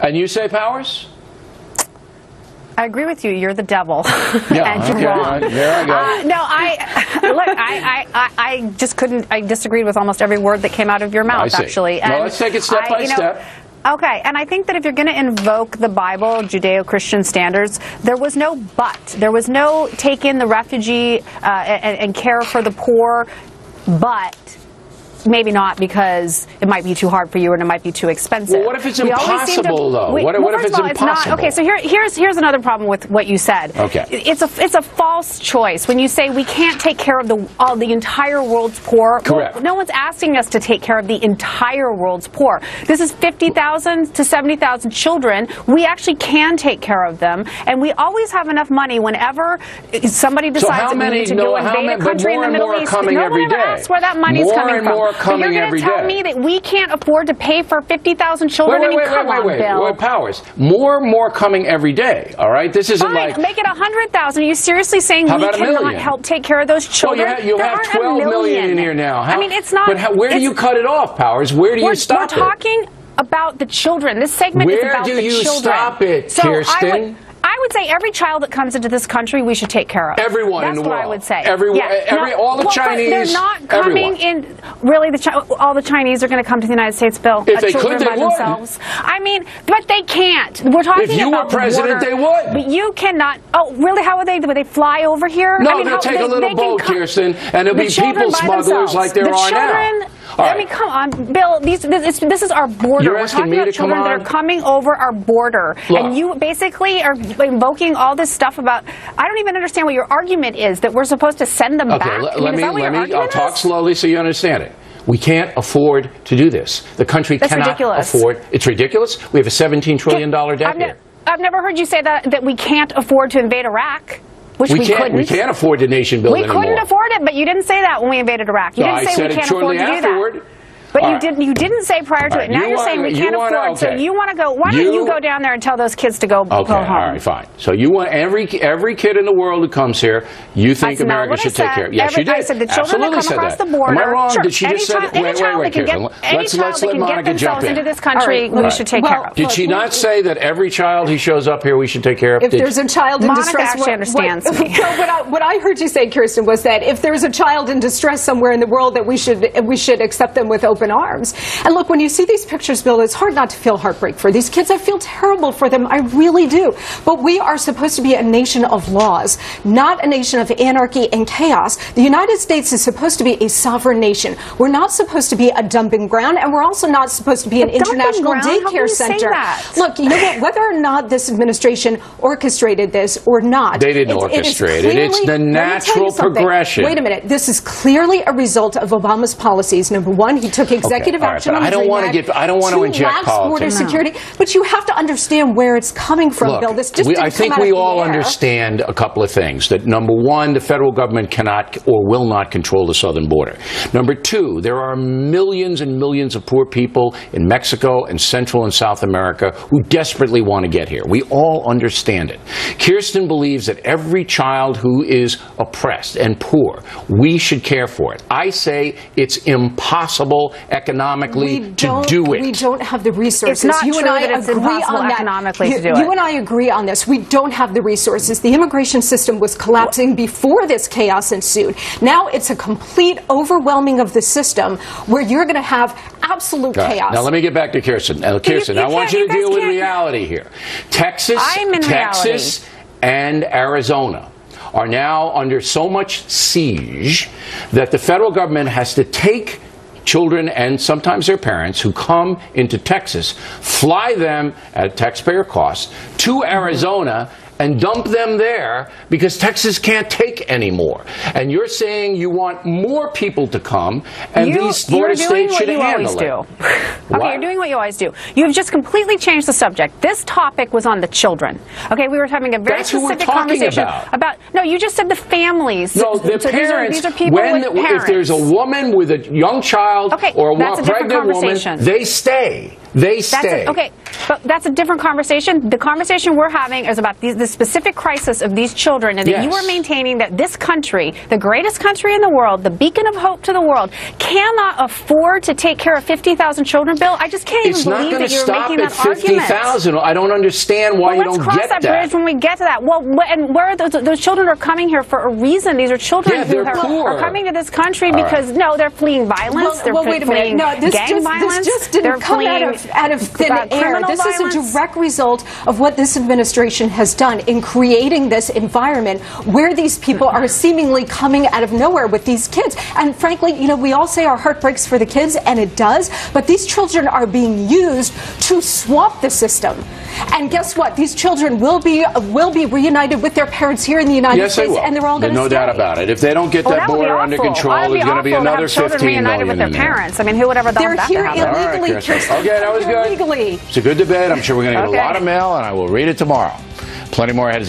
And you say, Powers? I agree with you. You're the devil. Yeah, and you're wrong. There I go. No, I just couldn't. I disagreed with almost every word that came out of your mouth, actually. And let's take it step by step. Okay, and I think that if you're going to invoke the Bible, Judeo-Christian standards, there was no but. There was no take in the refugee and care for the poor, but maybe not because it might be too hard for you and it might be too expensive. Well, what if it's impossible, though? What if it's impossible? Okay, so here's another problem with what you said. Okay. It's a false choice when you say we can't take care of the entire world's poor. Correct. Well, no one's asking us to take care of the entire world's poor. This is 50,000 to 70,000 children. We actually can take care of them, and we always have enough money whenever somebody decides that we need to go invade a country in the Middle East. No one ever asks where that money's coming from. But you're going to tell me that we can't afford to pay for 50,000 children? Wait, Powers. More coming every day, all right? This isn't like... Make it 100,000. Are you seriously saying we cannot help take care of those children? Well, you have 12 million in here now. I mean, it's not... But where do you cut it off, Powers? Where do you stop it? We're talking about the children. This segment is about the children. Where do you stop it, Kirsten? I would say every child that comes into this country we should take care of. Everyone in the world. That's what I would say. All the Chinese. They're not coming in. Really, all the Chinese are going to come to the United States, Bill. If they could, they would. I mean, but they can't. We're talking about if you were president, they would. But you cannot. Oh, really? How would they? Would they fly over here? No, they'll take a little boat, Kirsten, and it'll be people smugglers like there are now. I mean, come on, Bill. This is our border. We're talking about children that are coming over our border, and you basically are invoking all this stuff about. I don't even understand what your argument is that we're supposed to send them back. I'll talk slowly so you understand it. We can't afford to do this. The country cannot afford. It's ridiculous. We have a $17 trillion debt here. I've never heard you say that we can't afford to invade Iraq. Which we couldn't. We can't afford the nation building anymore. We couldn't afford it, but you didn't say that when we invaded Iraq. You didn't say we can't afford to do that. But you didn't say prior to it. Now you're saying we can't afford. So you want to go? Why don't you go down there and tell those kids to go home? All right, fine. So you want every kid in the world who comes here, you think America should take care of? Yes, you did. I said the children that come across the border. Am I wrong? Did she just say that? Wait, Kirsten. Let's let Monica jump in. Into this country, we should take care of. Did she not say that every child who shows up here we should take care of? If there's a child in distress, Monica actually understands me. What I heard you say, Kirsten, was that if there's a child in distress somewhere in the world, that we should accept them with open arms. And look, when you see these pictures, Bill, it's hard not to feel heartbreak for these kids. I feel terrible for them. I really do. But we are supposed to be a nation of laws, not a nation of anarchy and chaos. The United States is supposed to be a sovereign nation. We're not supposed to be a dumping ground, and we're also not supposed to be an international daycare center. Look, you know what? Whether or not this administration orchestrated this or not, they didn't orchestrate it. It's the natural progression. Wait a minute. This is clearly a result of Obama's policies. Number one, he took executive action. I don't want to inject politics. Border security, but you have to understand where it's coming from, Bill. This just I think we all understand a couple of things. That number one, the federal government cannot or will not control the southern border. Number two, there are millions and millions of poor people in Mexico and Central and South America who desperately want to get here. We all understand it. Kirsten believes that every child who is oppressed and poor, we should care for it. I say it's impossible economically to do it. We don't have the resources. It's not true that it's impossible economically to do it. You and I agree on this. We don't have the resources. The immigration system was collapsing before this chaos ensued. Now it's a complete overwhelming of the system where you're going to have absolute chaos. Now let me get back to Kirsten. Kirsten, I want you to deal with reality here. Texas and Arizona are now under so much siege that the federal government has to take children and sometimes their parents who come into Texas, fly them at taxpayer cost to Arizona and dump them there because Texas can't take any more. And you're saying you want more people to come, and these border states should handle it. Okay, you're doing what you always do. You've just completely changed the subject. This topic was on the children. Okay, we were having a very specific conversation about. No, you just said the families. No, the parents. These are people with parents. If there's a woman with a young child or a pregnant woman, they stay. They stay. Okay, but that's a different conversation. The conversation we're having is about the specific crisis of these children, and that you are maintaining that this country, the greatest country in the world, the beacon of hope to the world, cannot afford to take care of 50,000 children, Bill. I just can't even believe that you're making that argument. It's not going to stop at 50,000. I don't understand why you don't get that. Let's cross that bridge when we get to that. Well, and where are those children are coming here for a reason. These are children who are coming to this country because, no, they're fleeing violence. They're fleeing gang violence. This just didn't come out of thin air. This is a direct result of what this administration has done in creating this environment where these people are seemingly coming out of nowhere with these kids. And frankly, you know, we all say our heart breaks for the kids, and it does, but these children are being used to swamp the system. And guess what? These children will be reunited with their parents here in the United States, and they're all going to stay. No doubt about it. If they don't get that border under control, there's going to be another 15 million with their parents. I mean, who would ever thought that to happen? They're here illegally, Kirsten. Okay, that was good. It's a good debate. I'm sure we're going to get a lot of mail, and I will read it tomorrow. Plenty more ahead.